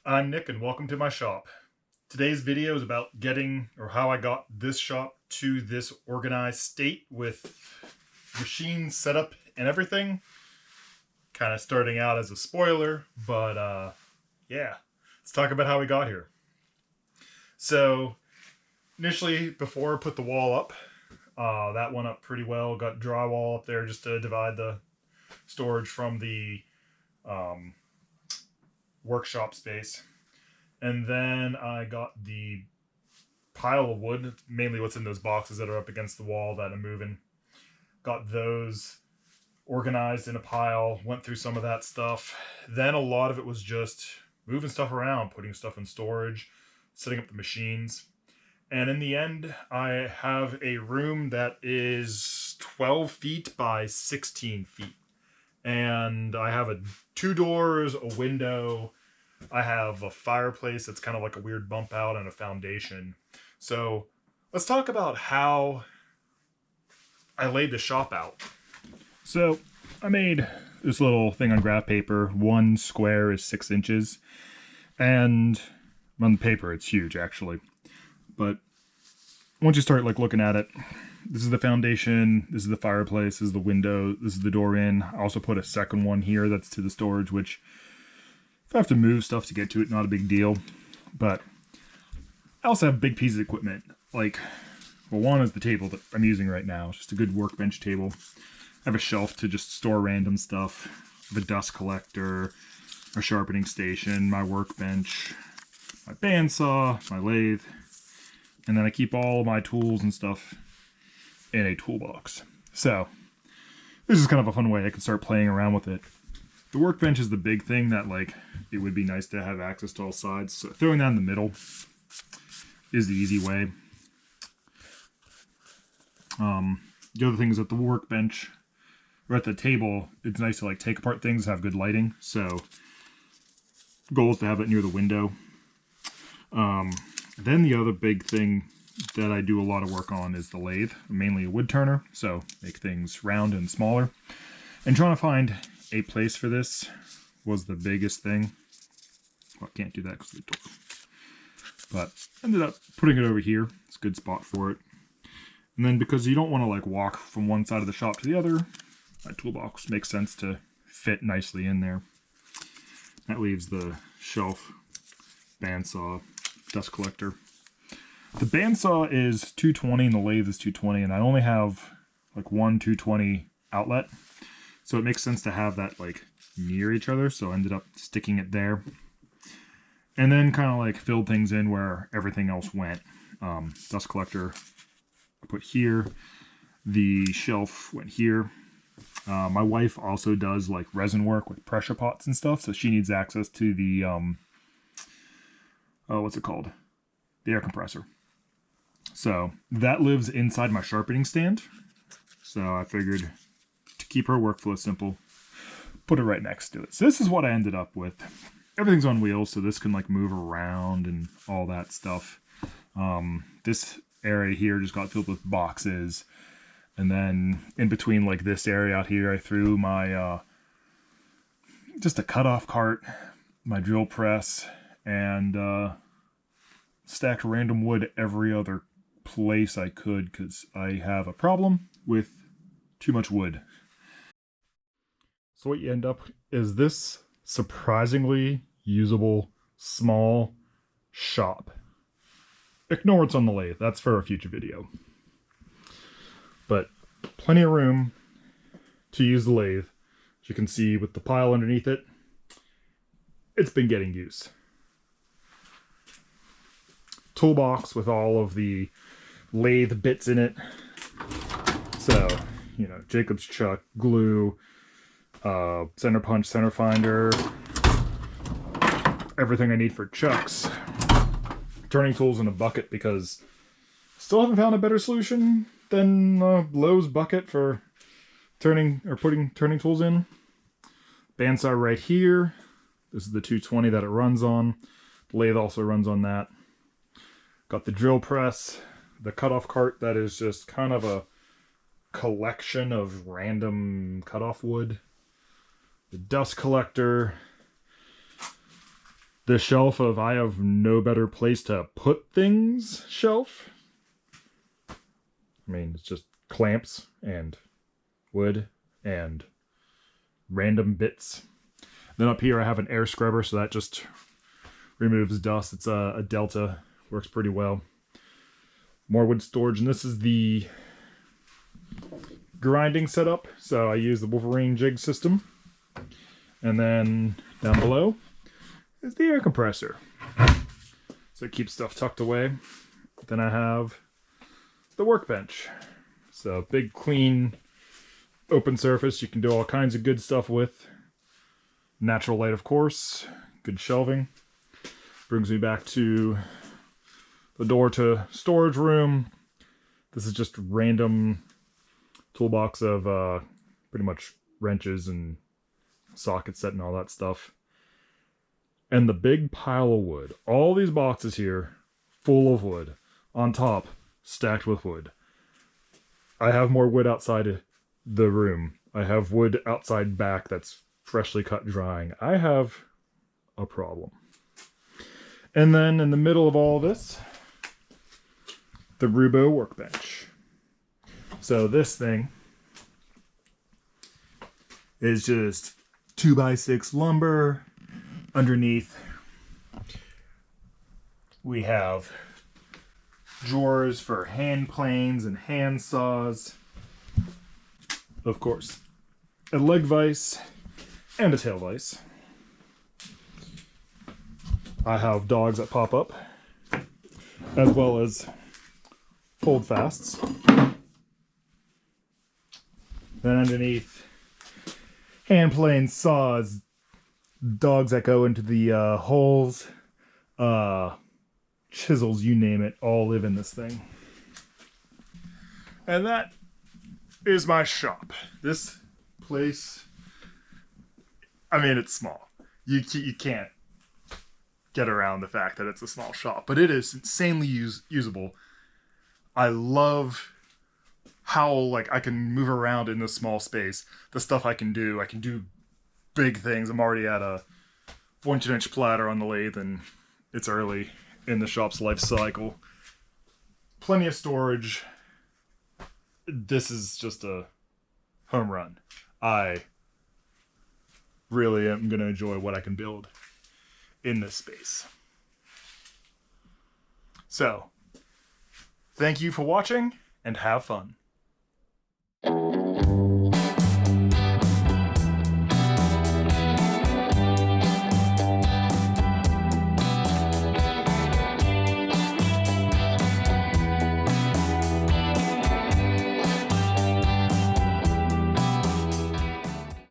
I'm Nick and welcome to my shop. Today's video is about getting or how I got this shop to this organized state with machines set up and everything. Kind of starting out as a spoiler, but yeah, let's talk about how we got here. So initially, before I put the wall up, that went up pretty well. Got drywall up there just to divide the storage from the workshop space. And then I got the pile of wood, mainly what's in those boxes that are up against the wall that I'm moving. Got those organized in a pile, went through some of that stuff. Then a lot of it was just moving stuff around, putting stuff in storage, setting up the machines. And in the end, I have a room that is 12 feet by 16 feet. And I have two doors, a window. I have a fireplace that's kind of like a weird bump out and a foundation. So let's talk about how I laid the shop out. So I made this little thing on graph paper. One square is 6 inches. And on the paper, it's huge actually. But once you start looking at it, this is the foundation, this is the fireplace, this is the window, this is the door in. I also put a second one here that's to the storage, which if I have to move stuff to get to it, not a big deal. But I also have big pieces of equipment. One is the table that I'm using right now. It's just a good workbench table. I have a shelf to just store random stuff. I have a dust collector, a sharpening station, my workbench, my bandsaw, my lathe. And then I keep all my tools and stuff in a toolbox. So this is kind of a fun way I can start playing around with it. The workbench is the big thing that it would be nice to have access to all sides. So throwing that in the middle is the easy way. The other thing is that the workbench or at the table, it's nice to take apart things, have good lighting. So the goal is to have it near the window. Then the other big thing that I do a lot of work on is the lathe. I'm mainly a wood turner, so make things round and smaller. And trying to find a place for this was the biggest thing. Well, I can't do that because of the door. But ended up putting it over here. It's a good spot for it. And then because you don't want to walk from one side of the shop to the other, my toolbox makes sense to fit nicely in there. That leaves the shelf, bandsaw, dust collector. The bandsaw is 220 and the lathe is 220, and I only have one 220 outlet. So it makes sense to have that near each other, so I ended up sticking it there. And then kind of filled things in where everything else went. Dust collector I put here. The shelf went here. My wife also does resin work with pressure pots and stuff, so she needs access to the what's it called? The air compressor. So that lives inside my sharpening stand. So I figured to keep her workflow simple, put it right next to it. So this is what I ended up with. Everything's on wheels, so this can move around and all that stuff. This area here just got filled with boxes. And then in between this area out here, I threw my just a cutoff cart, my drill press, and stacked random wood every other place I could because I have a problem with too much wood. So what you end up is this surprisingly usable small shop. Ignore what's on the lathe. That's for a future video. But plenty of room to use the lathe. As you can see with the pile underneath it, it's been getting use. Toolbox with all of the lathe bits in it. So, Jacob's chuck, glue, center punch, center finder, everything I need for chucks. Turning tools in a bucket because still haven't found a better solution than Lowe's bucket for turning or putting turning tools in. Bandsaw right here. This is the 220 that it runs on. The lathe also runs on that. Got the drill press, the cutoff cart that is just kind of a collection of random cutoff wood. The dust collector. the shelf of I have no better place to put things shelf. I mean, it's just clamps and wood and random bits. Then up here I have an air scrubber, so that just removes dust. It's a Delta, works pretty well. More wood storage, and this is the grinding setup. So I use the Wolverine jig system. And then down below is the air compressor. So it keeps stuff tucked away. Then I have the workbench. So big, clean, open surface you can do all kinds of good stuff with. Natural light, of course. Good shelving. Brings me back to the door to storage room. This is just random toolbox of pretty much wrenches and socket set and all that stuff. And the big pile of wood. All these boxes here full of wood. On top, stacked with wood. I have more wood outside the room. I have wood outside back that's freshly cut drying. I have a problem. And then in the middle of all this, the Roubo workbench. So this thing is just 2x6 lumber. Underneath, we have drawers for hand planes and hand saws. Of course, a leg vise and a tail vise. I have dogs that pop up, as well as hold fasts. Then underneath, hand planes, saws, dogs that go into the holes, chisels, you name it, all live in this thing. And that is my shop. This place, I mean, it's small. You can't get around the fact that it's a small shop, but it is insanely usable. I love how I can move around in this small space. The stuff I can do big things. I'm already at a 1-inch platter on the lathe, and it's early in the shop's life cycle. Plenty of storage. This is just a home run. I really am going to enjoy what I can build in this space. So, thank you for watching, and have fun.